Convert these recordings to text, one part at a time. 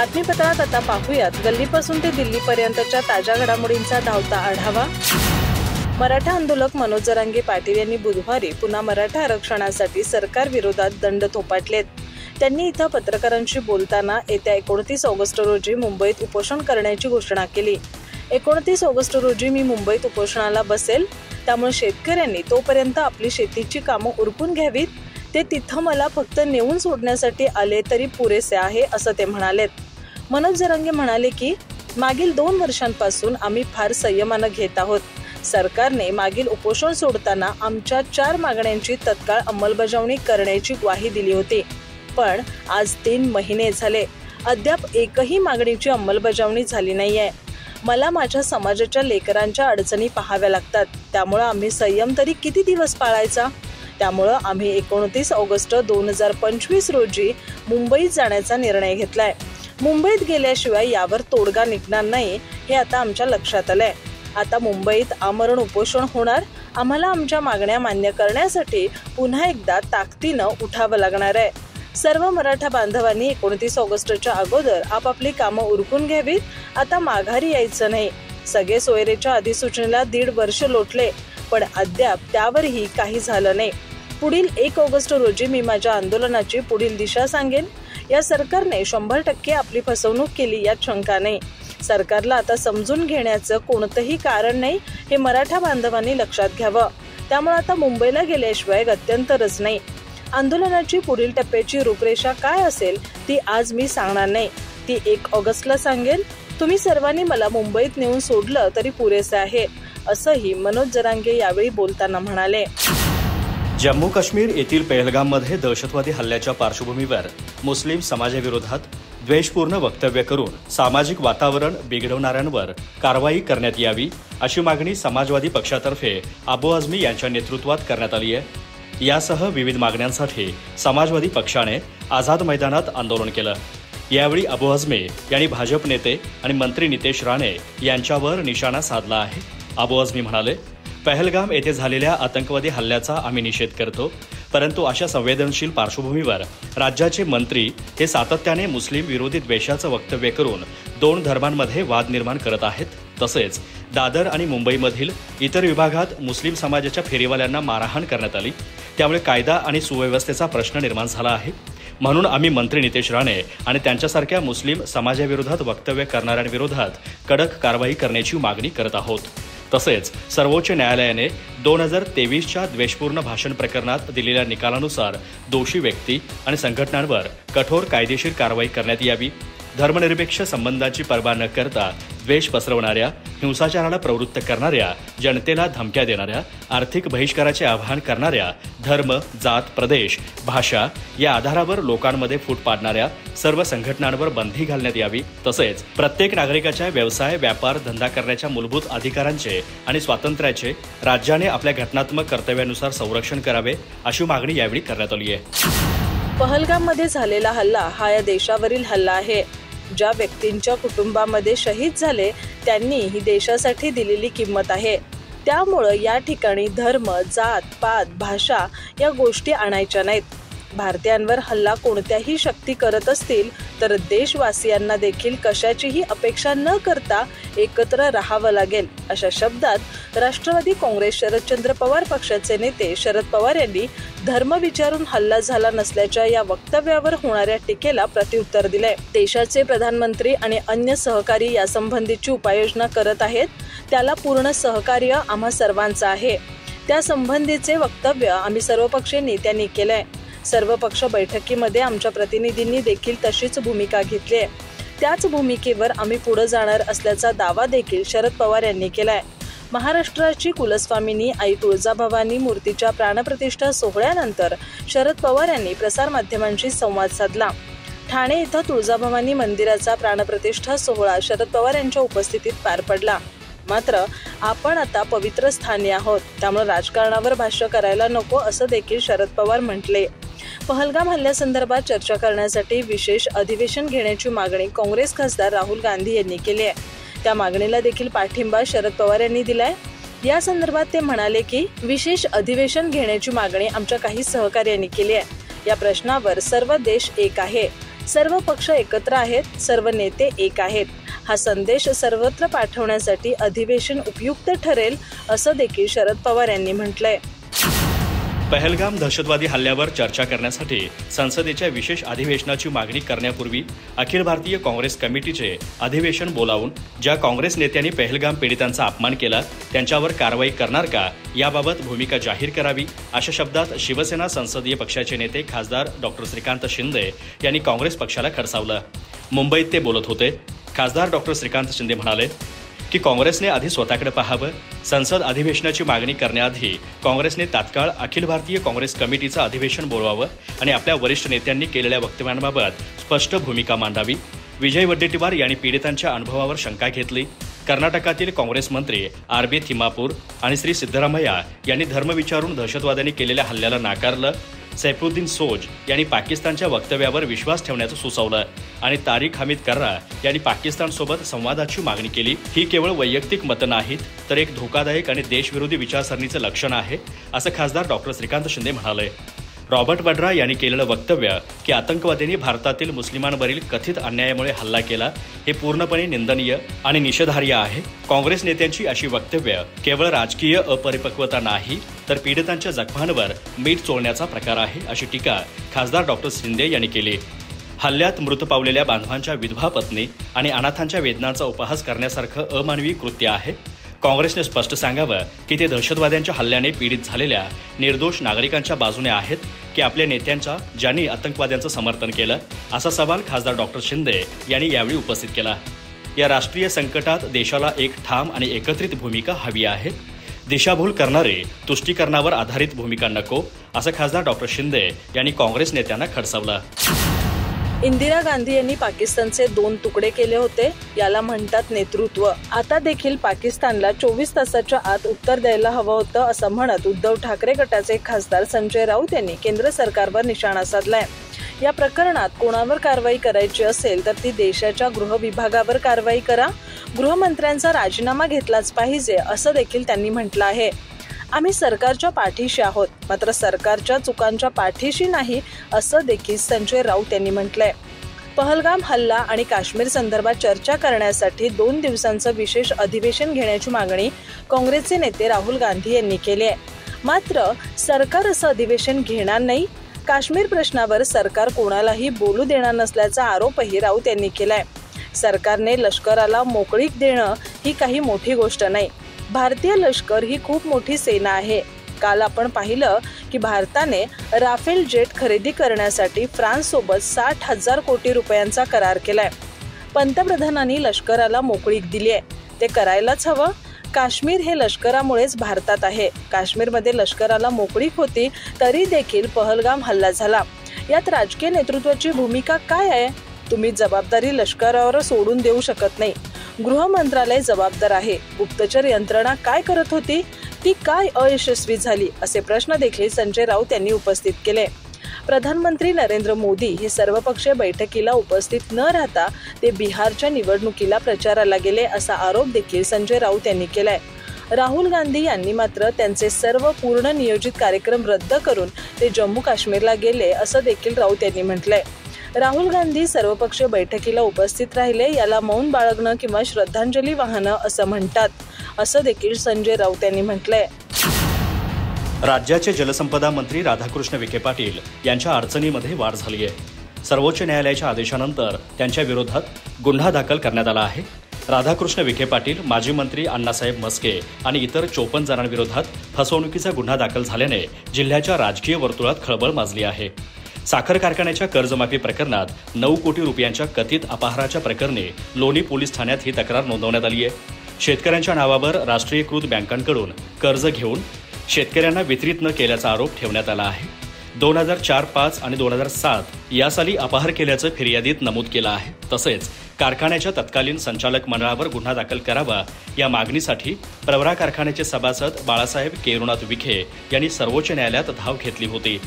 बातमीपत्रात आता पाहूयात गल्लीपासून ते दिल्लीपर्यंतच्या ताज्या घडामोडींचा धावता आढावा। मराठा आंदोलक मनोज जरांगे पाटील यांनी बुधवारी पुन्हा मराठा आरक्षणासाठी सरकार विरोधात दंड थोपटलेत। त्यांनी इथं पत्रकारांशी बोलताना येत्या 29 ऑगस्ट रोजी मुंबईत उपोषण करण्याची घोषणा केली। 29 ऑगस्ट रोजी मी मुंबईत उपोषणाला बसेल, त्यामुळे शेतकऱ्यांनी तोपर्यंत आपली शेतीची कामं उरकून घ्यावीत। ते तिथं मला फक्त नेऊन सोडण्यासाठी आले तरी पुरेसे आहे, असं ते म्हणालेत। मनोज जरांगे म्हणाले की मागील 2 वर्षांपासून आम्ही फार संयमानं घेत आहोत। सरकारने मागील उपोषण सोडताना आमच्या 4 मागण्यांची तत्काळ अंमलबजावणी करण्याची ग्वाही दिली होती, पण आज 3 महिने झाले अद्याप एकही मागणीची अंमलबजावणी झाली नाहीये। मला माझ्या समाजाच्या लेकरांच्या अडचणी पाहाव्या लागतात, त्यामुळे आम्ही संयम तरी किती दिवस पाळायचा। त्यामुळे आम्ही 29 ऑगस्ट 2025 रोजी मुंबईत जाण्याचा निर्णय घेतलाय। मुंबईत गेल्याशिवाय यावर तोडगा निघणार नाही हे आता आमच्या लक्षात आलंय। आता मुंबईत आमरण उपोषण होणार। आम्हाला आमच्या मागण्या मान्य करण्यासाठी पुन्हा एकदा ताकदीनं उठावं लागणार आहे। सर्व मराठा बांधवांनी 29 ऑगस्टच्या अगोदर आपापली कामं उरकून घ्यावीत। आता माघारी यायचं नाही। सगळे सोयरेच्या अधिसूचनेला 1.5 वर्ष लोटले, पण अद्याप त्यावरही काही झालं नाही। पुढील 1 ऑगस्ट रोजी मी माझ्या आंदोलनाची पुढील दिशा सांगेन। या सरकारने 100% आपली फसवणूक केली यात शंका नाही। सरकारला आता समजून घेण्याचं कोणतंही कारण नाही हे मराठा बांधवांनी लक्षात घ्यावं। त्यामुळे आता मुंबईला गेल्याशिवाय गत्यंतरच नाही। आंदोलनाची पुढील टप्प्याची रूपरेषा काय असेल ती आज मी सांगणार नाही, ती 1 ऑगस्टला सांगेन। तुम्ही सर्वांनी मला मुंबईत नेऊन सोडलं तरी पुरेसे आहे, असंही मनोज जरांगे यावेळी बोलताना म्हणाले। जम्मू काश्मीर येथील पहलगाममध्ये दहशतवादी हल्ल्याच्या पार्श्वभूमीवर मुस्लिम समाजाविरोधात द्वेषपूर्ण वक्तव्य करून सामाजिक वातावरण बिघडवणाऱ्यांवर कारवाई करण्यात यावी, अशी मागणी समाजवादी पक्षातर्फे अबू आझमी यांच्या नेतृत्वात करण्यात आली आहे। यासह विविध मागण्यांसाठी समाजवादी पक्षाने आझाद मैदानात आंदोलन केलं। यावेळी अबू आझमी यांनी भाजप नेते आणि मंत्री नितेश राणे यांच्यावर निशाणा साधला आहे। अबू आझमी म्हणाले, पहलगाम येथे झालेल्या आतंकवादी हल्ल्याचा आम्ही निषेध करतो, परंतु अशा संवेदनशील पार्श्वभूमीवर राज्याचे मंत्री हे सातत्याने मुस्लिम विरोधी द्वेषाचं वक्तव्य करून 2 धर्मांमध्ये वाद निर्माण करत आहेत। तसेच दादर आणि मुंबईमधील इतर विभागात मुस्लिम समाजाच्या फेरीवाल्यांना मारहाण करण्यात आली, त्यामुळे कायदा आणि सुव्यवस्थेचा प्रश्न निर्माण झाला आहे। म्हणून आम्ही मंत्री नितेश राणे आणि त्यांच्यासारख्या मुस्लिम समाजाविरोधात वक्तव्य करणाऱ्यांविरोधात कडक कारवाई करण्याची मागणी करत आहोत। तसेच सर्वोच्च न्यायालयाने 2023च्या द्वेषपूर्ण भाषण प्रकरणात दिलेल्या निकालानुसार दोषी व्यक्ती आणि संघटनांवर कठोर कायदेशीर कारवाई करण्यात यावी। धर्मनिरपेक्ष संबंधांची पर्वा न करता द्वेष पसरवणाऱ्या, हिंसाचाराला प्रवृत्त करणाऱ्या, जनतेला धमक्या देणाऱ्या, आर्थिक बहिष्काराचे आवाहन करणाऱ्या, धर्म, जात, प्रदेश, भाषा या आधारावर लोकांमध्ये फूट पाडणाऱ्या सर्व संघटनांवर बंदी घालण्यात यावी। तसेच प्रत्येक नागरिकाच्या व्यवसाय, व्यापार, धंदा करण्याच्या मूलभूत अधिकारांचे आणि स्वातंत्र्याचे राज्याने आपल्या घटनात्मक कर्तव्यानुसार संरक्षण करावे, अशी मागणी यावेळी करण्यात आली आहे। पहलगाममध्ये झालेला हल्ला हा या देशावरील हल्ला आहे। ज्या व्यक्तींच्या कुटुंबामध्ये शहीद झाले त्यांनी ही देशासाठी दिलेली किंमत आहे। त्यामुळे या ठिकाणी धर्म, जात, पात, भाषा या गोष्टी आणायच्या नाहीत। भारतीयांवर हल्ला कोणत्याही शक्ती करत असतील तर देशवासियांना देखील कशाचीही अपेक्षा न करता एकत्र राहावं लागेल, अशा शब्दात राष्ट्रवादी काँग्रेस शरदचंद्र पवार पक्षाचे नेते शरद पवार यांनी धर्म विचारून हल्ला झाला नसल्याच्या या वक्तव्यावर होणाऱ्या टीकेला प्रत्युत्तर दिलंय। देशाचे प्रधानमंत्री आणि अन्य सहकारी यासंबंधीची उपाययोजना करत आहेत, त्याला पूर्ण सहकार्य आम्हा सर्वांचं आहे। त्या संबंधीचे वक्तव्य आम्ही सर्वपक्षीय नेत्यांनी केलंय। सर्व पक्ष बैठकीमध्ये आमच्या प्रतिनिधींनी देखील तशीच भूमिका घेतली आहे। त्याच भूमिकेवर आम्ही पुढे जाणार असल्याचा दावा देखील शरद पवार यांनी केलाय। महाराष्ट्राची कुलस्वामिनी आई तुळजाभवानी मूर्तीच्या प्राणप्रतिष्ठा सोहळ्यानंतर शरद पवार यांनी प्रसारमाध्यमांशी संवाद साधला। ठाणे इथं तुळजाभवानी मंदिराचा प्राणप्रतिष्ठा सोहळा शरद पवार यांच्या उपस्थितीत पार पडला। मात्र आपण आता पवित्र स्थानी आहोत, त्यामुळे राजकारणावर भाष्य करायला नको, असं देखील शरद पवार म्हटले। पहलगाम हल्ल्यासंदर्भात चर्चा करण्यासाठी विशेष अधिवेशन घेण्याची मागणी काँग्रेस खासदार राहुल गांधी यांनी केली आहे। त्या मागणीला देखील पाठिंबा शरद पवार यांनी दिलाय। या संदर्भात ते म्हणाले की विशेष अधिवेशन घेण्याची मागणी आमच्या काही सहकार्यांनी केली आहे। या प्रश्नावर सर्व देश एक आहे, सर्व पक्ष एकत्र आहेत, सर्व नेते एक आहेत. हा संदेश सर्वत्र पाठवण्यासाठी अधिवेशन उपयुक्त ठरेल, असं देखील शरद पवार यांनी म्हटलंय. पहलगाम दहशतवादी हल्ल्यावर चर्चा करण्यासाठी संसदेच्या विशेष अधिवेशनाची मागणी करण्यापूर्वी अखिल भारतीय काँग्रेस कमिटीचे अधिवेशन बोलावून ज्या काँग्रेस नेत्यांनी पहलगाम पीडितांचा अपमान केला त्यांच्यावर कारवाई करणार का याबाबत भूमिका जाहीर करावी, अशा शब्दात शिवसेना संसदीय पक्षाचे नेते खासदार डॉक्टर श्रीकांत शिंदे यांनी काँग्रेस पक्षाला खडसावलं. मुंबईत ते बोलत होते. खासदार डॉक्टर श्रीकांत शिंदे म्हणाले की काँग्रेसने आधी स्वतःकडे पाहावं. संसद अधिवेशनाची मागणी करण्याआधी काँग्रेसने तात्काळ अखिल भारतीय काँग्रेस कमिटीचं अधिवेशन बोलवावं आणि आपल्या वरिष्ठ नेत्यांनी केलेल्या वक्तव्यांबाबत स्पष्ट भूमिका मांडावी. विजय वडेट्टीवार यांनी पीडितांच्या अनुभवावर शंका घेतली. कर्नाटकातील काँग्रेस मंत्री आर.बी. थिमापूर आणि श्री सिद्धरामय्या यांनी धर्म विचारून दहशतवाद्यांनी केलेल्या हल्ल्याला नाकारलं. सैफुद्दीन सोज यांनी पाकिस्तानच्या वक्तव्यावर विश्वास ठेवण्याचं सुचवलं आणि तारिक हमीद कर्रा यांनी पाकिस्तानसोबत संवादाची मागणी केली. ही केवळ वैयक्तिक मतं नाहीत, तर एक धोकादायक आणि देशविरोधी विचारसरणीचं लक्षण आहे, असं खासदार डॉक्टर श्रीकांत शिंदे म्हणाले. रॉबर्ट वड्रा यांनी केलेलं वक्तव्य की आतंकवाद्यांनी भारतातील मुस्लिमांवरील कथित अन्यायामुळे हल्ला केला हे पूर्णपणे निंदनीय आणि निषेधार्ह आहे. काँग्रेस नेत्यांची अशी वक्तव्य केवळ राजकीय अपरिपक्वता नाही, तर पीडितांच्या जखमांवर मीठ चोळण्याचा प्रकार आहे, अशी टीका खासदार डॉक्टर शिंदे यांनी केली. हल्ल्यात मृत पावलेल्या बांधवांच्या विधवा पत्नी आणि अनाथांच्या वेदनांचा उपहास करण्यासारखं अमानवी कृत्य आहे. काँग्रेसने स्पष्ट सांगावं की ते दहशतवाद्यांच्या हल्ल्याने पीडित झालेल्या निर्दोष नागरिकांच्या बाजूने आहेत की आपल्या नेत्यांच्या ज्यांनी आतंकवाद्यांचं समर्थन केलं, असा सवाल खासदार डॉक्टर शिंदे यांनी यावेळी उपस्थित केला. या राष्ट्रीय संकटात देशाला एक ठाम आणि एकत्रित भूमिका हवी आहे. दिशाभूल करणारे तुष्टीकरणावर आधारित भूमिका नको, असं खासदार डॉक्टर शिंदे यांनी काँग्रेस नेत्यांना खडसावलं. इंदिरा गांधी यांनी पाकिस्तानचे 2 तुकडे केले होते, याला म्हणतात नेतृत्व. आता देखील पाकिस्तानला 24 तासाच्या आत उत्तर द्यायला हवं होतं, असं म्हणत उद्धव ठाकरे गटाचे खासदार संजय राऊत यांनी केंद्र सरकारवर निशाणा साधलाय. या प्रकरणात कोणावर कारवाई करायची असेल तर ती देशाच्या गृह विभागावर कारवाई करा. गृहमंत्र्यांचा राजीनामा घेतलाच पाहिजे, असं देखील त्यांनी म्हटलं आहे. आम्ही सरकारच्या पाठीशी आहोत, मात्र सरकारच्या चुकांच्या पाठीशी नाही, असं देखील संजय राऊत यांनी म्हटलंय. पहलगाम हल्ला आणि काश्मीर संदर्भात चर्चा करण्यासाठी 2 दिवसांचं विशेष अधिवेशन घेण्याची मागणी काँग्रेसचे नेते राहुल गांधी यांनी केली आहे. मात्र सरकार असं अधिवेशन घेणार नाही. काश्मीर प्रश्नावर सरकार कोणालाही बोलू देणार नसल्याचा आरोपही राऊत यांनी केलाय. सरकारने लष्कराला मोकळीक देणं ही काही मोठी गोष्ट नाही. भारतीय लष्कर ही खूप मोठी सेना आहे. काल आपण पाहिलं की भारताने राफेल जेट खरेदी करण्यासाठी फ्रान्ससोबत 60,000 कोटी रुपयांचा करार केलाय. पंतप्रधानांनी लष्कराला मोकळीक दिली आहे, ते करायलाच हवं. काश्मीर हे लष्करामुळेच भारतात आहे. काश्मीरमध्ये लष्कराला मोकळीक होती तरी देखील पहलगाम हल्ला झाला. यात राजकीय नेतृत्वाची भूमिका काय आहे? तुम्ही जबाबदारी लष्करावर सोडून देऊ शकत नाही. गृह मंत्रालय जबाबदार आहे. गुप्तचर यंत्रणा काय करत होती? ती काय अयशस्वी झाली? असे प्रश्न देखील संजय राऊत यांनी उपस्थित केले. प्रधानमंत्री नरेंद्र मोदी हे सर्वपक्षीय बैठकीला उपस्थित न राहता ते बिहारच्या निवडणुकीला प्रचाराला गेले, असा आरोप देखील संजय राऊत यांनी केलाय. राहुल गांधी यांनी मात्र त्यांचे सर्व पूर्ण नियोजित कार्यक्रम रद्द करून ते जम्मू काश्मीरला गेले, असं देखील राऊत यांनी म्हटलंय. राहुल गांधी सर्वपक्षीय बैठकीला उपस्थित राहिले याला मौन बाळगणं किंवा श्रद्धांजली वाहणं असं म्हणतात, असं देखील संजय राऊत यांनी म्हटलंय. राज्याचे जलसंपदा मंत्री राधाकृष्ण विखे पाटील यांच्या अडचणीमध्ये वाढ झाली आहे. सर्वोच्च न्यायालयाच्या आदेशानंतर त्यांच्या विरोधात गुन्हा दाखल करण्यात आला आहे. राधाकृष्ण विखे पाटील, माजी मंत्री अण्णासाहेब मस्के आणि इतर 54 जणांविरोधात फसवणुकीचा गुन्हा दाखल झाल्याने जिल्ह्याच्या राजकीय वर्तुळात खळबळ माजली आहे. साखर कारखान्याच्या कर्जमाफी प्रकरणात 9 कोटी रुपयांच्या कथित अपहाराच्या प्रकरणी लोणी पोलीस ठाण्यात ही तक्रार नोंदवण्यात आली आहे. शेतकऱ्यांच्या नावावर राष्ट्रीयकृत बँकांकडून कर्ज घेऊन शेतकऱ्यांना वितरित न केल्याचा आरोप ठेवण्यात आला आहे. 2004, 5 आणि 2007 या साली अपहार केल्याचं फिर्यादीत नमूद केलं आहे. तसेच कारखान्याच्या तत्कालीन संचालक मंडळावर गुन्हा दाखल करावा या मागणीसाठी प्रवरा कारखान्याचे सभासद बाळासाहेब केरुनाथ विखे यांनी सर्वोच्च न्यायालयात धाव घेतली होती.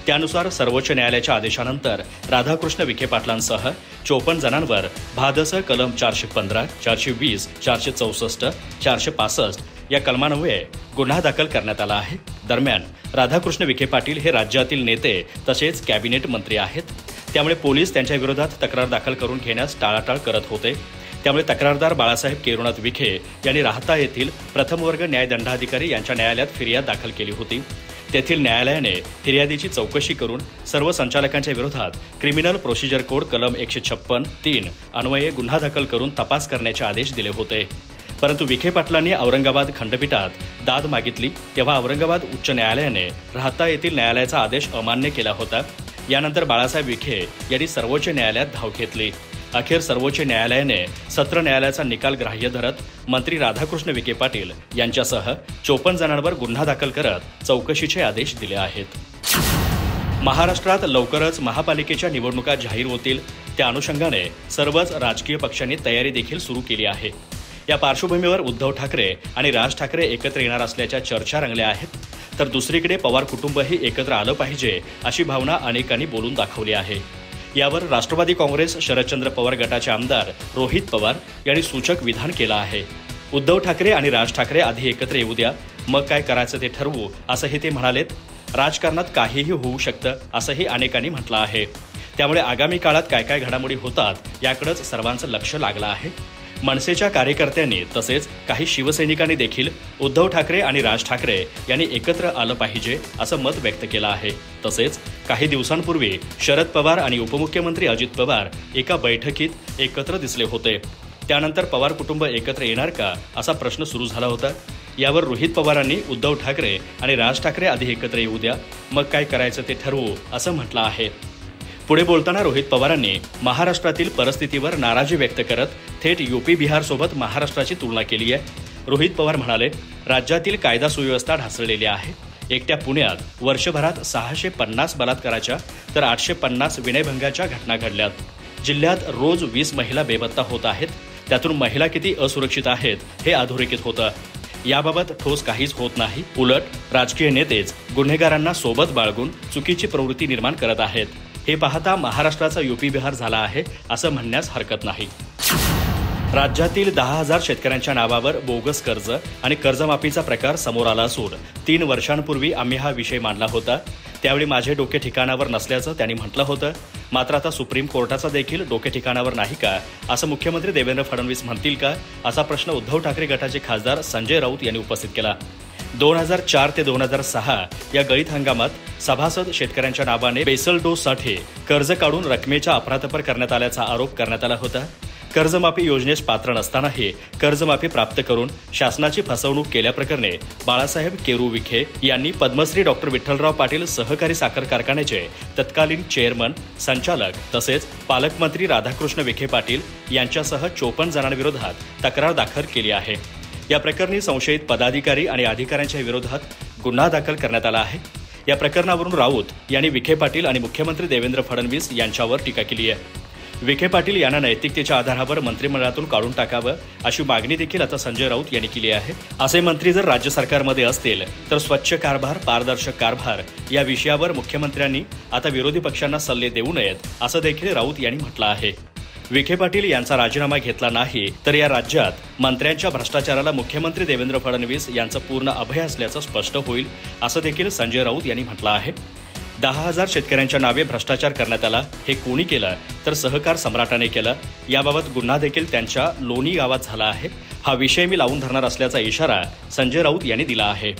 त्यानुसार सर्वोच्च न्यायालयाच्या आदेशानंतर राधाकृष्ण विखे पाटलांसह 54 जणांवर भादस कलम 415, 420, 464, 465, या कलमान्वये गुन्हा दाखल करण्यात आला आहे। दरम्यान राधाकृष्ण विखे पाटील हे राज्यातील नेते तसेच कॅबिनेट मंत्री आहेत, त्यामुळे पोलीस त्यांच्या विरोधात तक्रार दाखल करून घेण्यास टाळाटाळ करत होते। त्यामुळे तक्रारदार बाळासाहेब केरुनाथ विखे यांनी राहता येथील प्रथम वर्ग न्यायदंडाधिकारी यांच्या न्यायालयात फिर्याद दाखल केली होती। तेथील न्यायालयाने फिर्यादीची चौकशी करून सर्व संचालकांच्या विरोधात क्रिमिनल प्रोसिजर कोड कलम 156(3) अन्वये गुन्हा दाखल करून तपास करण्याचे आदेश दिले होते। परंतु विखे पाटलांनी औरंगाबाद खंडपीठात दाद मागितली, तेव्हा औरंगाबाद उच्च न्यायालयाने राहता येथील न्यायालयाचा आदेश अमान्य केला होता। यानंतर बाळासाहेब विखे यांनी सर्वोच्च न्यायालयात धाव घेतली। अखेर सर्वोच्च न्यायालयाने सत्र न्यायालयाचा निकाल ग्राह्य धरत मंत्री राधाकृष्ण विखे पाटील यांच्यासह 54 जणांवर गुन्हा दाखल करत चौकशीचे आदेश दिले आहेत। महाराष्ट्रात लवकरच महापालिकेच्या निवडणुका जाहीर होतील, त्या अनुषंगाने सर्वच राजकीय पक्षांनी तयारी देखील सुरू केली आहे। या पार्श्वभूमीवर उद्धव ठाकरे आणि राज ठाकरे एकत्र येणार असल्याच्या चर्चा रंगल्या आहेत, तर दुसरीकडे पवार कुटुंबही एकत्र आलं पाहिजे अशी भावना अनेकांनी बोलून दाखवली आहे। यावर राष्ट्रवादी काँग्रेस शरदचंद्र पवार गटाचे आमदार रोहित पवार यांनी सूचक विधान केलं आहे। उद्धव ठाकरे आणि राज ठाकरे आधी एकत्र येऊ द्या, मग काय करायचं ते ठरवू, असंही ते म्हणालेत। राजकारणात काहीही होऊ शकतं असंही अनेकांनी म्हटलं आहे। त्यामुळे आगामी काळात काय काय घडामोडी होतात याकडेच सर्वांचं लक्ष लागलं आहे। मनसेच्या कार्यकर्त्यांनी तसेच काही शिवसैनिकांनी देखील उद्धव ठाकरे आणि राज ठाकरे यांनी एकत्र आलं पाहिजे असं मत व्यक्त केलं आहे। तसेच काही दिवसांपूर्वी शरद पवार आणि उपमुख्यमंत्री अजित पवार एका बैठकीत एकत्र दिसले होते। त्यानंतर पवार कुटुंब एकत्र येणार का असा प्रश्न सुरू झाला होता। यावर रोहित पवारांनी उद्धव ठाकरे आणि राज ठाकरे आधी एकत्र येऊ द्या, मग काय करायचं ते ठरवू असं म्हटलं आहे। पुढे बोलताना रोहित पवारांनी महाराष्ट्रातील परिस्थितीवर नाराजी व्यक्त करत थेट यूपी बिहार सोबत महाराष्ट्राची तुलना केली आहे। रोहित पवार म्हणाले, राज्यातील कायदा सुव्यवस्था ढासळलेली आहे। एकट्या पुण्यात वर्षभरात 650 बलात्काराच्या तर 850 विनयभंगाच्या घटना घडल्यात। जिल्ह्यात रोज 20 महिला बेपत्ता होत आहेत, त्यातून महिला किती असुरक्षित आहेत हे अधोरेखित होतं। याबाबत ठोस काहीच होत नाही, उलट राजकीय नेतेच गुन्हेगारांना सोबत बाळगून चुकीची प्रवृत्ती निर्माण करत आहेत। हे पाहता महाराष्ट्राचा यूपी बिहार झाला आहे असं म्हणण्यास हरकत नाही। राज्यातील 10,000 शेतकऱ्यांच्या नावावर बोगस कर्ज आणि कर्जमाफीचा प्रकार समोर आला असून 3 वर्षांपूर्वी आम्ही हा विषय मांडला होता। त्यावेळी माझे डोके ठिकाणावर नसल्याचं त्यांनी म्हटलं होतं। मात्र आता सुप्रीम कोर्टाचा देखील डोके ठिकाणावर नाही का असं मुख्यमंत्री देवेंद्र फडणवीस म्हणतील का, असा प्रश्न उद्धव ठाकरे गटाचे खासदार संजय राऊत यांनी उपस्थित केला। 2004 ते 2006 या गळीत हंगामात सभासद शेतकऱ्यांच्या नावाने बेसल डोससाठी कर्ज काढून रकमेचा अफरातफर करण्यात आल्याचा आरोप करण्यात आला होता। कर्जमाफी योजनेस पात्र नसतानाही कर्जमाफी प्राप्त करून शासनाची फसवणूक केल्याप्रकरणी बाळासाहेब केरू विखे यांनी पद्मश्री डॉक्टर विठ्ठलराव पाटील सहकारी साखर कारखान्याचे तत्कालीन चेअरमन, संचालक तसेच पालकमंत्री राधाकृष्ण विखे पाटील यांच्यासह 54 जणांविरोधात तक्रार दाखल केली आहे। या प्रकरणी संशयित पदाधिकारी आणि अधिकाऱ्यांच्या विरोधात गुन्हा दाखल करण्यात आला आहे। या प्रकरणावरून राऊत यांनी विखे पाटील आणि मुख्यमंत्री देवेंद्र फडणवीस यांच्यावर टीका केली आहे। विखे पाटील यांना नैतिकतेच्या आधारावर मंत्रिमंडळातून काढून टाकावं अशी मागणी देखील आता संजय राऊत यांनी केली आहे। असे मंत्री जर राज्य सरकारमध्ये असतील तर स्वच्छ कारभार, पारदर्शक कारभार या विषयावर मुख्यमंत्र्यांनी आता विरोधी पक्षांना सल्ले देऊ नयेत असं देखील राऊत यांनी म्हटलं आहे। विखे पाटील यांचा राजीनामा घेतला नाही तर या राज्यात मंत्र्यांच्या भ्रष्टाचाराला मुख्यमंत्री देवेंद्र फडणवीस यांचं पूर्ण अभय असल्याचं स्पष्ट होईल असं देखील संजय राऊत यांनी म्हटलं आहे। 10,000 शेतकऱ्यांच्या नावे भ्रष्टाचार करण्यात आला, हे कोणी केलं तर सहकार सम्राटाने केलं। याबाबत गुन्हा देखील त्यांच्या लोणी गावात झाला आहे। हा विषय मी लावून धरणार असल्याचा इशारा संजय राऊत यांनी दिला आहे।